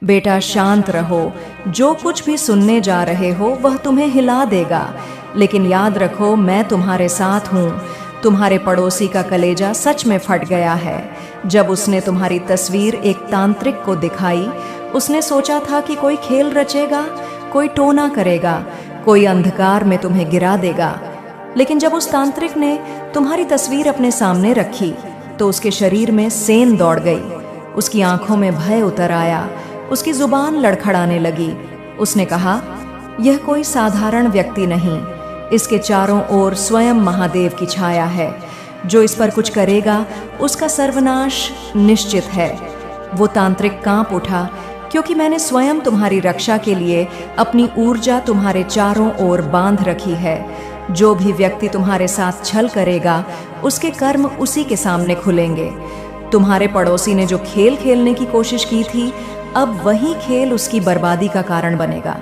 बेटा शांत रहो, जो कुछ भी सुनने जा रहे हो वह तुम्हें हिला देगा, लेकिन याद रखो मैं तुम्हारे साथ हूँ। तुम्हारे पड़ोसी का कलेजा सच में फट गया है। जब उसने तुम्हारी तस्वीर एक तांत्रिक को दिखाई, उसने सोचा था कि कोई खेल रचेगा, कोई टोना करेगा, कोई अंधकार में तुम्हें गिरा देगा। लेकिन जब उस तांत्रिक ने तुम्हारी तस्वीर अपने सामने रखी तो उसके शरीर में सेंध दौड़ गई, उसकी आंखों में भय उतर आया, उसकी जुबान लड़खड़ाने लगी। उसने कहा, यह कोई साधारण व्यक्ति नहीं, इसके चारों ओर स्वयं महादेव की छाया है। जो इस पर कुछ करेगा उसका सर्वनाश निश्चित है। वो तांत्रिक कांप उठा, क्योंकि मैंने स्वयं तुम्हारी रक्षा के लिए अपनी ऊर्जा तुम्हारे चारों ओर बांध रखी है। जो भी व्यक्ति तुम्हारे साथ छल करेगा उसके कर्म उसी के सामने खुलेंगे। तुम्हारे पड़ोसी ने जो खेल खेलने की कोशिश की थी, अब वही खेल उसकी बर्बादी का कारण बनेगा।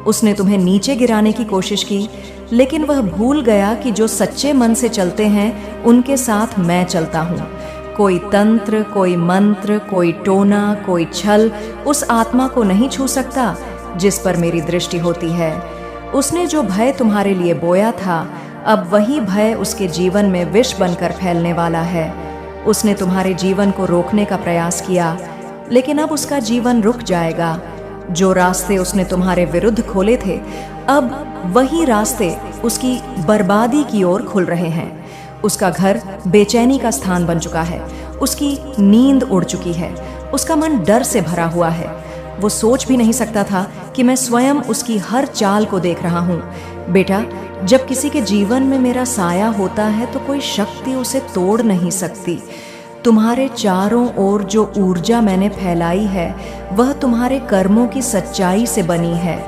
उसने तुम्हें नीचे गिराने की कोशिश की, लेकिन वह भूल गया कि जो सच्चे मन से चलते हैं उनके साथ मैं चलता हूँ। कोई तंत्र, कोई मंत्र, कोई टोना, कोई छल उस आत्मा को नहीं छू सकता जिस पर मेरी दृष्टि होती है। उसने जो भय तुम्हारे लिए बोया था, अब वही भय उसके जीवन में विष बनकर फैलने वाला है। उसने तुम्हारे जीवन को रोकने का प्रयास किया, लेकिन अब उसका जीवन रुक जाएगा। जो रास्ते उसने तुम्हारे विरुद्ध खोले थे, अब वही रास्ते उसकी बर्बादी की ओर खुल रहे हैं। उसका घर बेचैनी का स्थान बन चुका है, उसकी नींद उड़ चुकी है, उसका मन डर से भरा हुआ है। वो सोच भी नहीं सकता था कि मैं स्वयं उसकी हर चाल को देख रहा हूँ। बेटा, जब किसी के जीवन में मेरा साया होता है तो कोई शक्ति उसे तोड़ नहीं सकती। तुम्हारे चारों ओर जो ऊर्जा मैंने फैलाई है वह तुम्हारे कर्मों की सच्चाई से बनी है।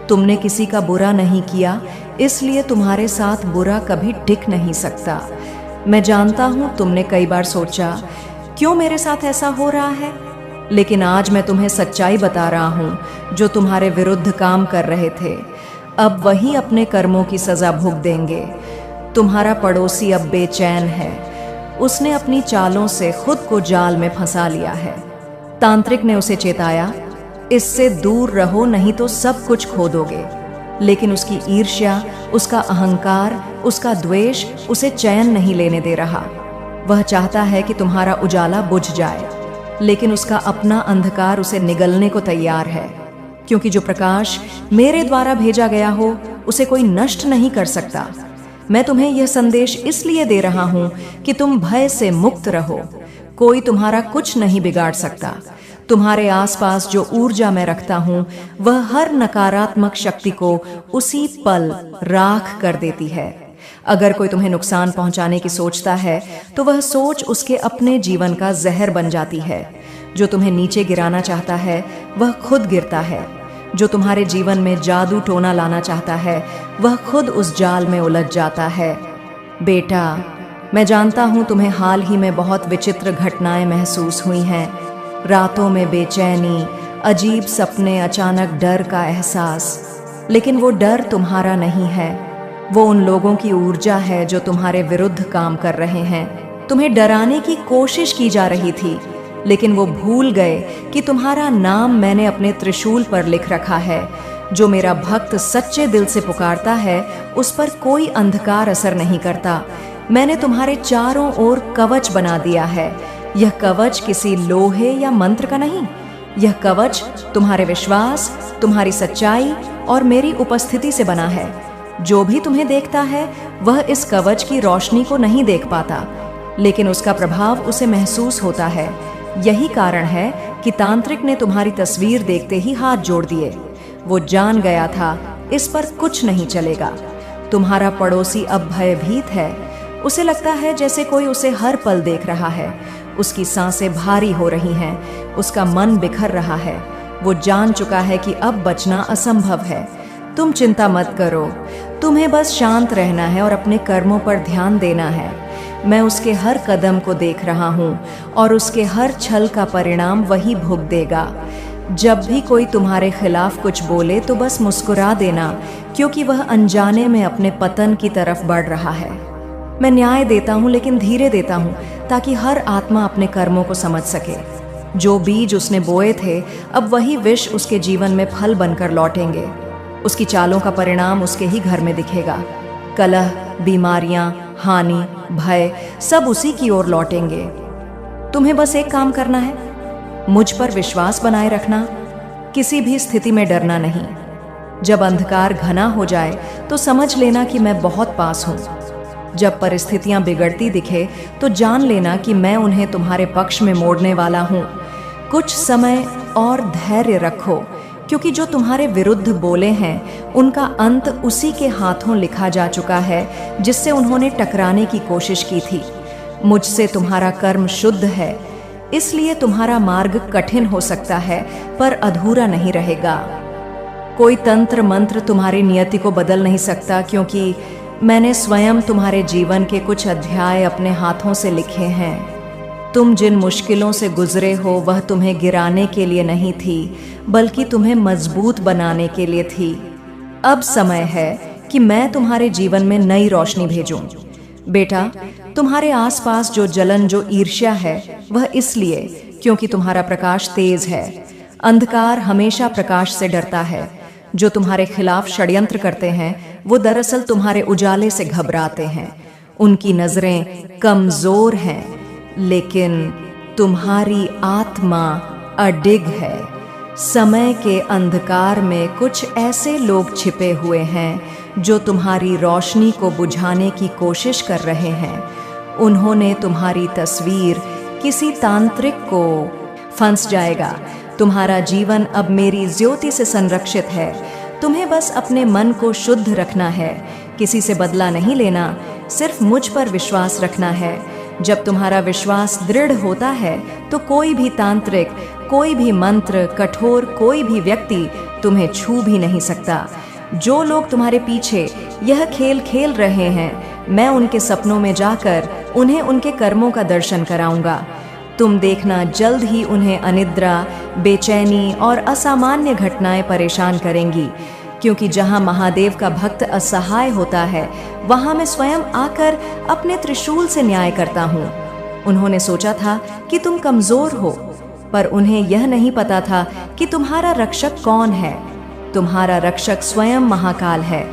तुमने किसी का बुरा नहीं किया, इसलिए तुम्हारे साथ बुरा कभी टिक नहीं सकता। मैं जानता हूँ तुमने कई बार सोचा, क्यों मेरे साथ ऐसा हो रहा है, लेकिन आज मैं तुम्हें सच्चाई बता रहा हूँ। जो तुम्हारे विरुद्ध काम कर रहे थे, अब वही अपने कर्मों की सजा भुगत देंगे। तुम्हारा पड़ोसी अब बेचैन है, उसने अपनी चालों से खुद को जाल में फंसा लिया है। तांत्रिक ने उसे चेताया, इससे दूर रहो नहीं तो सब कुछ खो दोगे। लेकिन उसकी ईर्ष्या, उसका अहंकार, उसका द्वेष उसे चैन नहीं लेने दे रहा। वह चाहता है कि तुम्हारा उजाला बुझ जाए, लेकिन उसका अपना अंधकार उसे निगलने को तैयार है, क्योंकि जो प्रकाश मेरे द्वारा भेजा गया हो उसे कोई नष्ट नहीं कर सकता। मैं तुम्हें यह संदेश इसलिए दे रहा हूं कि तुम भय से मुक्त रहो। कोई तुम्हारा कुछ नहीं बिगाड़ सकता। तुम्हारे आसपास जो ऊर्जा मैं रखता हूं वह हर नकारात्मक शक्ति को उसी पल राख कर देती है। अगर कोई तुम्हें नुकसान पहुंचाने की सोचता है तो वह सोच उसके अपने जीवन का जहर बन जाती है। जो तुम्हें नीचे गिराना चाहता है वह खुद गिरता है। जो तुम्हारे जीवन में जादू टोना लाना चाहता है वह खुद उस जाल में उलझ जाता है। बेटा, मैं जानता हूँ तुम्हें हाल ही में बहुत विचित्र घटनाएं महसूस हुई हैं। रातों में बेचैनी, अजीब सपने, अचानक डर का एहसास। लेकिन वो डर तुम्हारा नहीं है, वो उन लोगों की ऊर्जा है जो तुम्हारे विरुद्ध काम कर रहे हैं। तुम्हें डराने की कोशिश की जा रही थी, लेकिन वो भूल गए कि तुम्हारा नाम मैंने अपने त्रिशूल पर लिख रखा है। जो मेरा भक्त सच्चे दिल से पुकारता है उस पर कोई अंधकार असर नहीं करता। मैंने तुम्हारे चारों ओर कवच बना दिया है। यह कवच किसी लोहे या मंत्र का नहीं, यह कवच तुम्हारे विश्वास, तुम्हारी सच्चाई और मेरी उपस्थिति से बना है। जो भी तुम्हें देखता है वह इस कवच की रोशनी को नहीं देख पाता, लेकिन उसका प्रभाव उसे महसूस होता है। यही कारण है कि तांत्रिक ने तुम्हारी तस्वीर देखते ही हाथ जोड़ दिए। वो जान गया था इस पर कुछ नहीं चलेगा। तुम्हारा पड़ोसी अब भयभीत है। उसे लगता है जैसे कोई उसे हर पल देख रहा है। उसकी सांसें भारी हो रही हैं, उसका मन बिखर रहा है। वो जान चुका है कि अब बचना असंभव है। तुम चिंता मत करो, तुम्हें बस शांत रहना है और अपने कर्मों पर ध्यान देना है। मैं उसके हर कदम को देख रहा हूँ और उसके हर छल का परिणाम वही भुगत देगा। जब भी कोई तुम्हारे खिलाफ कुछ बोले तो बस मुस्कुरा देना, क्योंकि वह अनजाने में अपने पतन की तरफ बढ़ रहा है। मैं न्याय देता हूँ, लेकिन धीरे देता हूँ, ताकि हर आत्मा अपने कर्मों को समझ सके। जो बीज उसने बोए थे अब वही विष उसके जीवन में फल बनकर लौटेंगे। उसकी चालों का परिणाम उसके ही घर में दिखेगा। कलह, बीमारियां, हानि, भय सब उसी की ओर लौटेंगे। तुम्हें बस एक काम करना है, मुझ पर विश्वास बनाए रखना, किसी भी स्थिति में डरना नहीं। जब अंधकार घना हो जाए तो समझ लेना कि मैं बहुत पास हूं। जब परिस्थितियां बिगड़ती दिखे तो जान लेना कि मैं उन्हें तुम्हारे पक्ष में मोड़ने वाला हूं। कुछ समय और धैर्य रखो, क्योंकि जो तुम्हारे विरुद्ध बोले हैं उनका अंत उसी के हाथों लिखा जा चुका है जिससे उन्होंने टकराने की कोशिश की थी। मुझसे तुम्हारा कर्म शुद्ध है, इसलिए तुम्हारा मार्ग कठिन हो सकता है पर अधूरा नहीं रहेगा। कोई तंत्र मंत्र तुम्हारी नियति को बदल नहीं सकता, क्योंकि मैंने स्वयं तुम्हारे जीवन के कुछ अध्याय अपने हाथों से लिखे हैं। तुम जिन मुश्किलों से गुजरे हो वह तुम्हें गिराने के लिए नहीं थी, बल्कि तुम्हें मजबूत बनाने के लिए थी। अब समय है कि मैं तुम्हारे जीवन में नई रोशनी भेजूं। बेटा, तुम्हारे आसपास जो जलन, जो ईर्ष्या है, वह इसलिए क्योंकि तुम्हारा प्रकाश तेज है। अंधकार हमेशा प्रकाश से डरता है। जो तुम्हारे खिलाफ षड्यंत्र करते हैं वो दरअसल तुम्हारे उजाले से घबराते हैं। उनकी नजरें कमजोर हैं, लेकिन तुम्हारी आत्मा अडिग है। समय के अंधकार में कुछ ऐसे लोग छिपे हुए हैं जो तुम्हारी रोशनी को बुझाने की कोशिश कर रहे हैं। उन्होंने तुम्हारी तस्वीर किसी तांत्रिक को फंस जाएगा। तुम्हारा जीवन अब मेरी ज्योति से संरक्षित है। तुम्हें बस अपने मन को शुद्ध रखना है, किसी से बदला नहीं लेना, सिर्फ मुझ पर विश्वास रखना है। जब तुम्हारा विश्वास दृढ़ होता है तो कोई भी तांत्रिक, कोई भी मंत्र, कठोर कोई भी व्यक्ति तुम्हें छू भी नहीं सकता। जो लोग तुम्हारे पीछे यह खेल खेल रहे हैं, मैं उनके सपनों में जाकर उन्हें उनके कर्मों का दर्शन कराऊंगा। तुम देखना, जल्द ही उन्हें अनिद्रा, बेचैनी और असामान्य घटनाएं परेशान करेंगी, क्योंकि जहां महादेव का भक्त असहाय होता है वहां मैं स्वयं आकर अपने त्रिशूल से न्याय करता हूं। उन्होंने सोचा था कि तुम कमजोर हो, पर उन्हें यह नहीं पता था कि तुम्हारा रक्षक कौन है। तुम्हारा रक्षक स्वयं महाकाल है।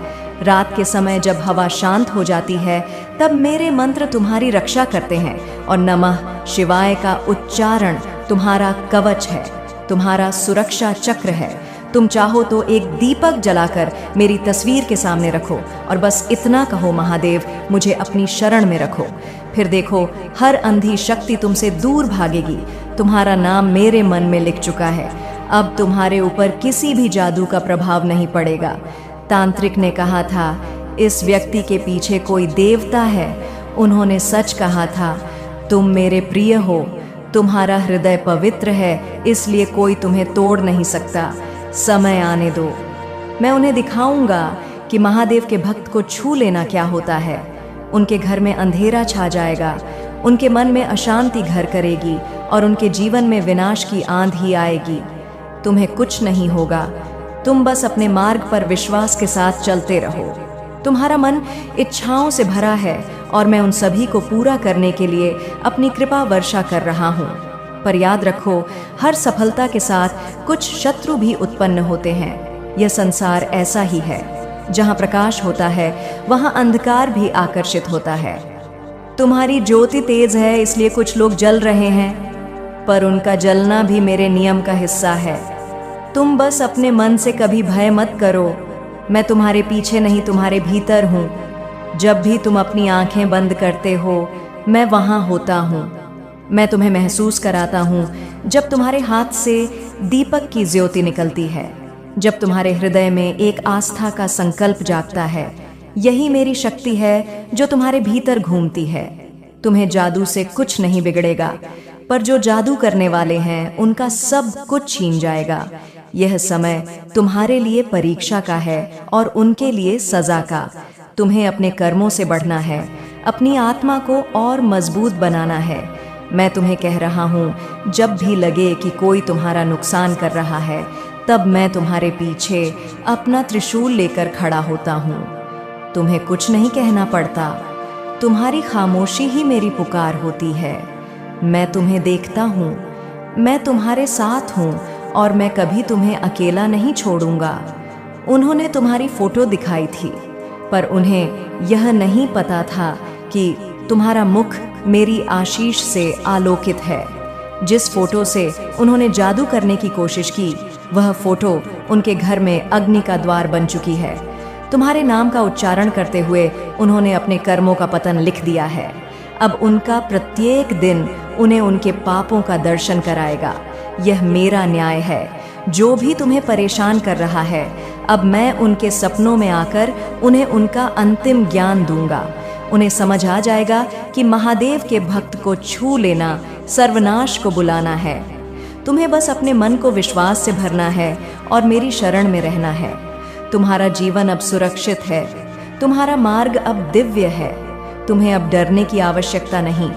रात के समय जब हवा शांत हो जाती है तब मेरे मंत्र तुम्हारी रक्षा करते हैं और नमः शिवाय का उच्चारण तुम्हारा कवच है, तुम्हारा सुरक्षा चक्र है। तुम चाहो तो एक दीपक जलाकर मेरी तस्वीर के सामने रखो और बस इतना कहो, महादेव मुझे अपनी शरण में रखो। फिर देखो, हर अंधी शक्ति तुमसे दूर भागेगी। तुम्हारा नाम मेरे मन में लिख चुका है। अब तुम्हारे ऊपर किसी भी जादू का प्रभाव नहीं पड़ेगा। तांत्रिक ने कहा था इस व्यक्ति के पीछे कोई देवता है। उन्होंने सच कहा था। तुम मेरे प्रिय हो, तुम्हारा हृदय पवित्र है, इसलिए कोई तुम्हें तोड़ नहीं सकता। समय आने दो, मैं उन्हें दिखाऊंगा कि महादेव के भक्त को छू लेना क्या होता है। उनके घर में अंधेरा छा जाएगा, उनके मन में अशांति घर करेगी और उनके जीवन में विनाश की आंधी आएगी। तुम्हें कुछ नहीं होगा, तुम बस अपने मार्ग पर विश्वास के साथ चलते रहो। तुम्हारा मन इच्छाओं से भरा है और मैं उन सभी को पूरा करने के लिए अपनी कृपा वर्षा कर रहा हूँ। पर याद रखो, हर सफलता के साथ कुछ शत्रु भी उत्पन्न होते हैं। यह संसार ऐसा ही है, जहाँ प्रकाश होता है वहाँ अंधकार भी आकर्षित होता है। तुम्हारी ज्योति तेज है, इसलिए कुछ लोग जल रहे हैं, पर उनका जलना भी मेरे नियम का हिस्सा है। तुम बस अपने मन से कभी भय मत करो। मैं तुम्हारे पीछे नहीं, तुम्हारे भीतर हूँ। जब भी तुम अपनी आंखें बंद करते हो, मैं वहाँ होता हूँ। मैं तुम्हें महसूस कराता हूँ जब तुम्हारे हाथ से दीपक की ज्योति निकलती है, जब तुम्हारे हृदय में एक आस्था का संकल्प जागता है। यही मेरी शक्ति है जो तुम्हारे भीतर घूमती है। तुम्हें जादू से कुछ नहीं बिगड़ेगा, पर जो जादू करने वाले हैं उनका सब कुछ छीन जाएगा। यह समय तुम्हारे लिए परीक्षा का है और उनके लिए सजा का। तुम्हें अपने कर्मों से बढ़ना है, अपनी आत्मा को और मजबूत बनाना है। मैं तुम्हें कह रहा हूँ, जब भी लगे कि कोई तुम्हारा नुकसान कर रहा है, तब मैं तुम्हारे पीछे अपना त्रिशूल लेकर खड़ा होता हूँ। तुम्हें कुछ नहीं कहना पड़ता, तुम्हारी खामोशी ही मेरी पुकार होती है। मैं तुम्हें देखता हूँ, मैं तुम्हारे साथ हूँ और मैं कभी तुम्हें अकेला नहीं छोड़ूंगा। उन्होंने तुम्हारी फोटो दिखाई थी, पर उन्हें यह नहीं पता था कि तुम्हारा मुख मेरी आशीष से आलोकित है। जिस फोटो से उन्होंने जादू करने की कोशिश की, वह फोटो उनके घर में अग्नि का द्वार बन चुकी है। तुम्हारे नाम का उच्चारण करते हुए उन्होंने अपने कर्मों का पतन लिख दिया है। अब उनका प्रत्येक दिन उन्हें उनके पापों का दर्शन कराएगा। यह मेरा न्याय है। जो भी तुम्हें परेशान कर रहा है, अब मैं उनके सपनों में आकर उन्हें उनका अंतिम ज्ञान दूंगा। उन्हें समझ आ जाएगा कि महादेव के भक्त को छू लेना सर्वनाश को बुलाना है। तुम्हें बस अपने मन को विश्वास से भरना है और मेरी शरण में रहना है। तुम्हारा जीवन अब सुरक्षित है। तुम्हारा मार्ग अब दिव्य है। तुम्हें अब डरने की आवश्यकता नहीं।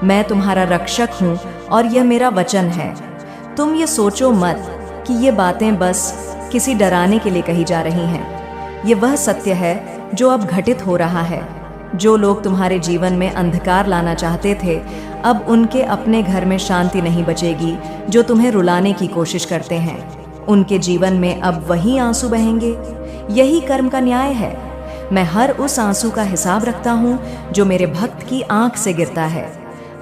मैं तुम्हारा रक्षक हूँ और यह मेरा वचन है। तुम ये सोचो मत कि ये बातें बस किसी डराने के लिए कही जा रही हैं। ये वह सत्य है जो अब घटित हो रहा है। जो लोग तुम्हारे जीवन में अंधकार लाना चाहते थे, अब उनके अपने घर में शांति नहीं बचेगी। जो तुम्हें रुलाने की कोशिश करते हैं, उनके जीवन में अब वही आंसू बहेंगे। यही कर्म का न्याय है। मैं हर उस आंसू का हिसाब रखता हूँ जो मेरे भक्त की आंख से गिरता है।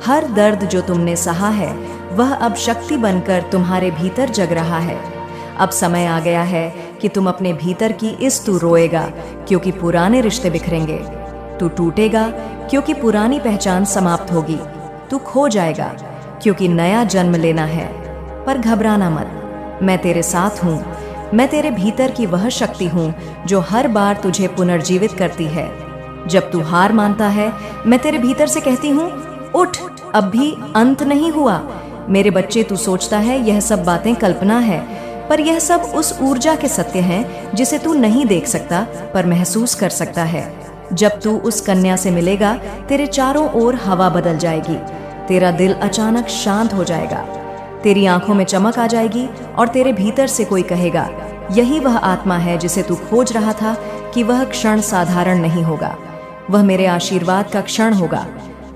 हर दर्द जो तुमने सहा है, वह अब शक्ति बनकर तुम्हारे भीतर जग रहा है। अब समय आ गया है कि तुम अपने भीतर की इस तू रोएगा क्योंकि पुराने रिश्ते बिखरेंगे। तू टूटेगा क्योंकि पुरानी पहचान समाप्त होगी। तू खो जाएगा क्योंकि नया जन्म लेना है। पर घबराना मत, मैं तेरे साथ हूँ। मैं तेरे भीतर की वह शक्ति हूँ जो हर बार तुझे पुनर्जीवित करती है। जब तू हार मानता है, मैं तेरे भीतर से कहती हूँ, उठ, अब भी अंत नहीं हुआ। मेरे बच्चे, तू सोचता है यह सब बातें कल्पना है, पर यह सब उस ऊर्जा के सत्य हैं जिसे तू नहीं देख सकता पर महसूस कर सकता है। जब तू उस कन्या से मिलेगा, तेरे चारों ओर हवा बदल जाएगी। तेरा दिल अचानक शांत हो जाएगा। तेरी आंखों में चमक आ जाएगी और तेरे भीतर से कोई कहेगा, यही वह आत्मा है जिसे तू खोज रहा था। कि वह क्षण साधारण नहीं होगा, वह मेरे आशीर्वाद का क्षण होगा।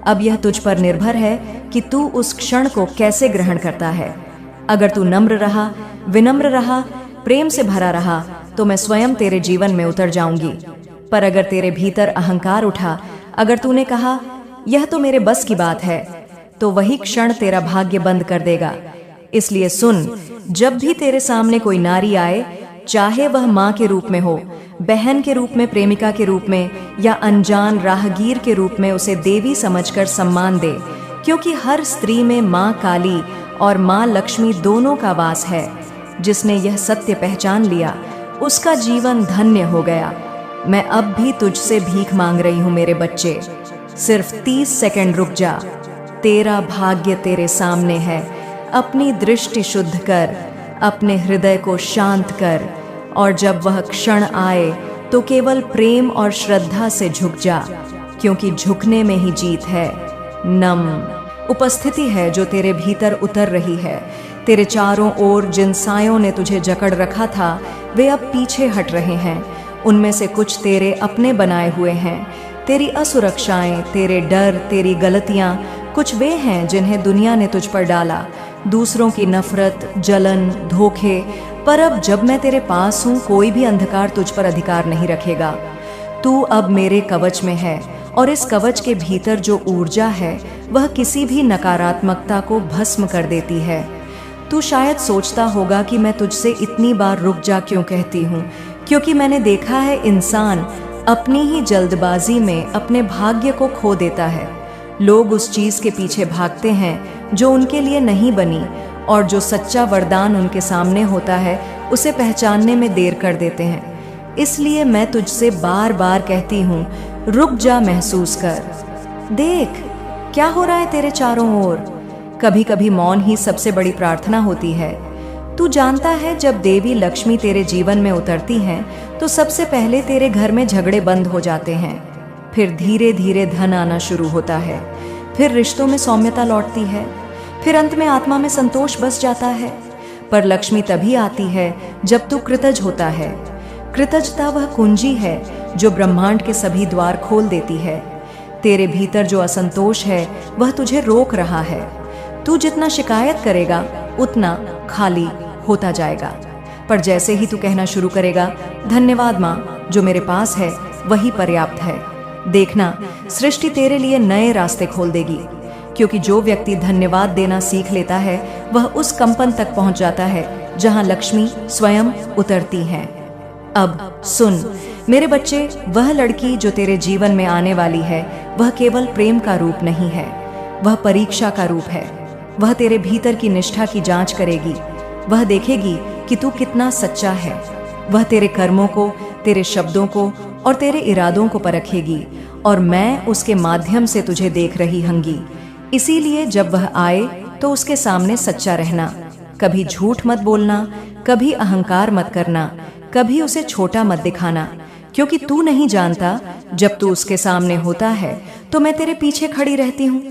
अब यह तुझ पर निर्भर है कि तू उस क्षण को कैसे ग्रहण करता है। अगर तू नम्र रहा, विनम्र रहा, प्रेम से भरा रहा, तो मैं स्वयं तेरे जीवन में उतर जाऊंगी। पर अगर तेरे भीतर अहंकार उठा, अगर तूने कहा यह तो मेरे बस की बात है, तो वही क्षण तेरा भाग्य बंद कर देगा। इसलिए सुन, जब भी तेरे सामने कोई नारी आए, चाहे वह माँ के रूप में हो, बहन के रूप में, प्रेमिका के रूप में या अनजान राहगीर के रूप में, उसे देवी समझकर सम्मान दे। क्योंकि हर स्त्री में माँ काली और माँ लक्ष्मी दोनों का वास है। जिसने यह सत्य पहचान लिया, उसका जीवन धन्य हो गया। मैं अब भी तुझसे भीख मांग रही हूँ मेरे बच्चे। सिर्फ 30 सेकंड रुक जा। तेरा भाग्य तेरे सामने है। अपनी दृष्टि शुद्ध कर, अपने हृदय को शांत कर, और जब वह क्षण आए तो केवल प्रेम और श्रद्धा से झुक जा, क्योंकि झुकने में ही जीत है। नम उपस्थिति है जो तेरे भीतर उतर रही है। तेरे चारों ओर जिन सायों ने तुझे जकड़ रखा था, वे अब पीछे हट रहे हैं। उनमें से कुछ तेरे अपने बनाए हुए हैं। तेरी असुरक्षाएं, तेरे डर, तेरी गलतियां कुछ वे हैं जिन्हें दुनिया ने तुझ पर डाला। दूसरों की नफरत, जलन, धोखे। पर अब जब मैं तेरे पास हूँ, कोई भी अंधकार तुझ पर अधिकार नहीं रखेगा। तू अब मेरे कवच में है, और इस कवच के भीतर जो ऊर्जा है, वह किसी भी नकारात्मकता को भस्म कर देती है। तू शायद सोचता होगा कि मैं तुझसे इतनी बार रुक जा क्यों कहती हूँ, क्योंकि मैंने देखा है इंसान अपनी ही जल्दबाजी में अपने भाग्य को खो देता है। लोग उस चीज के पीछे भागते हैं जो उनके लिए नहीं बनी, और जो सच्चा वरदान उनके सामने होता है, उसे पहचानने में देर कर देते हैं। इसलिए मैं तुझसे बार बार कहती हूँ, रुक जा, महसूस कर। देख क्या हो रहा है तेरे चारों ओर। कभी कभी मौन ही सबसे बड़ी प्रार्थना होती है। तू जानता है, जब देवी लक्ष्मी तेरे जीवन में उतरती हैं, तो सबसे पहले तेरे घर में झगड़े बंद हो जाते हैं। फिर धीरे धीरे धन आना शुरू होता है। फिर रिश्तों में सौम्यता लौटती है। फिर अंत में आत्मा में संतोष बस जाता है। पर लक्ष्मी तभी आती है जब तू कृतज होता है। कृतजता वह कुंजी है जो ब्रह्मांड के सभी द्वार खोल देती है। तेरे भीतर जो असंतोष है, वह तुझे रोक रहा है। तू जितना शिकायत करेगा उतना खाली होता जाएगा। पर जैसे ही तू कहना शुरू करेगा, धन्यवाद माँ, जो मेरे पास है वही पर्याप्त है, देखना सृष्टि तेरे लिए नए रास्ते खोल देगी। क्योंकि जो व्यक्ति धन्यवाद देना सीख लेता है वह उस कंपन तक पहुंच जाता है जहां लक्ष्मी स्वयं उतरती हैं। अब सुन मेरे बच्चे, वह लड़की जो तेरे जीवन में आने वाली है वह केवल प्रेम का रूप नहीं है, वह परीक्षा का रूप है। वह तेरे भीतर की निष्ठा की जांच करेगी। वह देखेगी कि तू कितना सच्चा है। वह तेरे कर्मों को, तेरे शब्दों को और तेरे इरादों को परखेगी और मैं उसके माध्यम से तुझे देख रही हूंगी। इसीलिए जब वह आए तो उसके सामने सच्चा रहना, कभी झूठ मत बोलना, कभी अहंकार मत करना, कभी उसे छोटा मत दिखाना, क्योंकि तू नहीं जानता जब तू उसके सामने होता है तो मैं तेरे पीछे खड़ी रहती हूँ।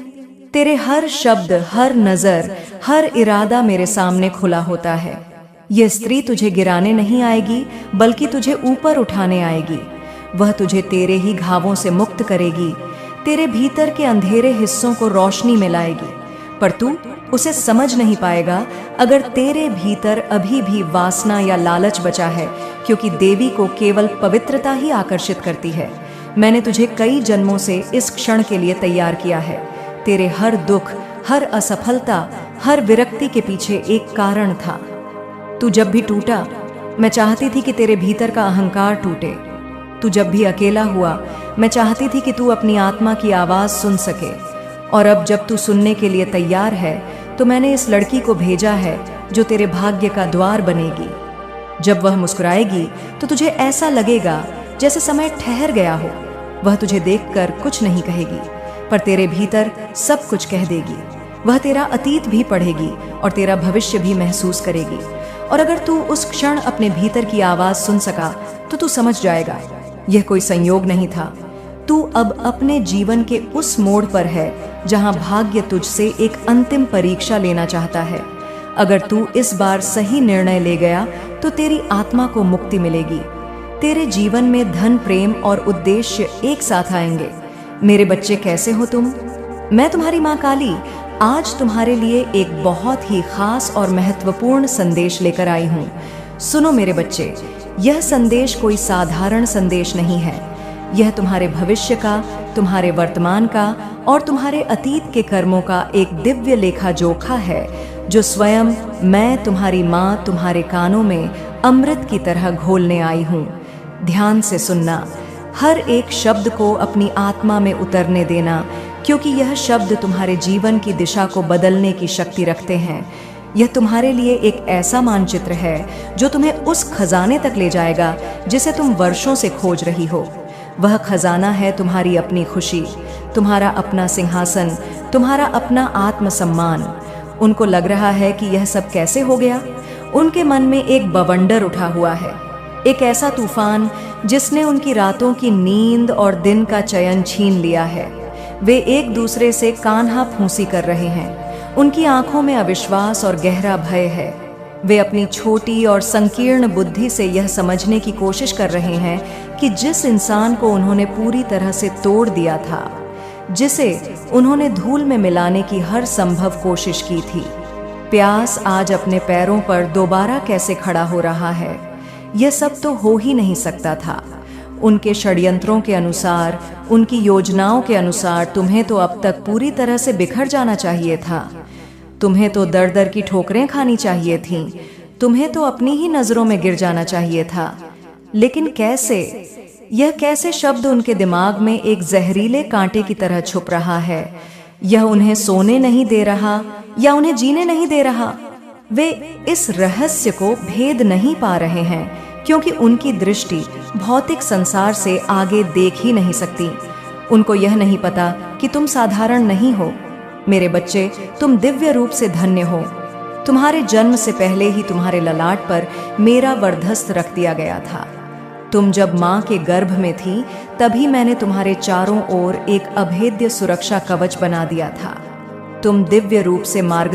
तेरे हर शब्द, हर नजर, हर इरादा मेरे सामने खुला होता है। यह स्त्री तुझे गिराने नहीं आएगी बल्कि तुझे ऊपर उठाने आएगी। वह तुझे तेरे ही घावों से मुक्त करेगी, तेरे भीतर के अंधेरे हिस्सों को रोशनी में लाएगी। पर तू उसे समझ नहीं पाएगा अगर तेरे भीतर अभी भी वासना या लालच बचा है, क्योंकि देवी को केवल पवित्रता ही आकर्षित करती है। मैंने तुझे कई जन्मों से इस क्षण के लिए तैयार किया है। तेरे हर दुख, हर असफलता, हर विरक्ति के पीछे एक कारण था। तू जब भी टूटा, मैं चाहती थी कि तेरे भीतर का अहंकार टूटे। तू जब भी अकेला हुआ, मैं चाहती थी कि तू अपनी आत्मा की आवाज सुन सके। और अब जब तू सुनने के लिए तैयार है तो मैंने इस लड़की को भेजा है जो तेरे भाग्य का द्वार बनेगी। जब वह मुस्कुराएगी तो तुझे ऐसा लगेगा जैसे समय ठहर गया हो। वह तुझे देखकर कुछ नहीं कहेगी पर तेरे भीतर सब कुछ कह देगी। वह तेरा अतीत भी पढ़ेगी और तेरा भविष्य भी महसूस करेगी। और अगर तू उस क्षण अपने भीतर की आवाज सुन सका तो तू समझ जाएगा यह कोई संयोग नहीं था। तू अब अपने जीवन के उस मोड़ पर है जहां भाग्य तुझसे एक अंतिम परीक्षा लेना चाहता है। अगर तू इस बार सही निर्णय ले गया तो तेरी आत्मा को मुक्ति मिलेगी। तेरे जीवन में धन, प्रेम और उद्देश्य एक साथ आएंगे। मेरे बच्चे, कैसे हो तुम? मैं तुम्हारी माँ काली आज तुम्हारे लिए एक बहुत ही खास और महत्वपूर्ण संदेश लेकर आई हूँ। सुनो मेरे बच्चे, यह संदेश कोई साधारण संदेश नहीं है। यह तुम्हारे भविष्य का, तुम्हारे वर्तमान का और तुम्हारे अतीत के कर्मों का एक दिव्य लेखा जोखा है जो स्वयं मैं तुम्हारी माँ तुम्हारे कानों में अमृत की तरह घोलने आई हूँ। ध्यान से सुनना, हर एक शब्द को अपनी आत्मा में उतरने देना, क्योंकि यह शब्द तुम्हारे जीवन की दिशा को बदलने की शक्ति रखते हैं। यह तुम्हारे लिए एक ऐसा मानचित्र है जो तुम्हें उस खजाने तक ले जाएगा जिसे तुम वर्षों से खोज रही हो। वह खजाना है तुम्हारी अपनी खुशी, तुम्हारा अपना सिंहासन, तुम्हारा अपना आत्मसम्मान। उनको लग रहा है कि यह सब कैसे हो गया। उनके मन में एक बवंडर उठा हुआ है, एक ऐसा तूफान जिसने उनकी रातों की नींद और दिन का चयन छीन लिया है। वे एक दूसरे से कान्हा फूंसी कर रहे हैं। उनकी आंखों में अविश्वास और गहरा भय है। वे अपनी छोटी और संकीर्ण बुद्धि से यह समझने की कोशिश कर रहे हैं कि जिस इंसान को उन्होंने पूरी तरह से तोड़ दिया था, जिसे उन्होंने धूल में मिलाने की हर संभव कोशिश की थी, प्यास आज अपने पैरों पर दोबारा कैसे खड़ा हो रहा है। यह सब तो हो ही नहीं सकता था। उनके षड्यंत्रों के अनुसार, उनकी योजनाओं के अनुसार तुम्हें तो अब तक पूरी तरह से बिखर जाना चाहिए था। तुम्हें तो दर दर की ठोकरें खानी चाहिए थीं। तुम्हें तो अपनी ही नजरों में गिर जाना चाहिए था। लेकिन कैसे? यह कैसे शब्द उनके दिमाग में एक जहरीले कांटे की तरह छुप रहा है। यह उन्हें सोने नहीं दे रहा या उन्हें जीने नहीं दे रहा। वे इस रहस्य को भेद नहीं पा रहे हैं क्योंकि उनकी दृष्टि भौतिक संसार से आगे देख ही नहीं सकती। उनको यह नहीं पता कि तुम साधारण नहीं हो। मेरे बच्चे, तुम दिव्य रूप से धन्य हो। तुम्हारे जन्म से पहले ही तुम्हारे ललाट पर मेरा वरदहस्त रख दिया गया था। तुम जब माँ के गर्भ में थी तभी मैंने तुम्हारे चारों ओर एक अभेद्य सुरक्षा कवच बना दिया था। तुम दिव्य रूप से मार्ग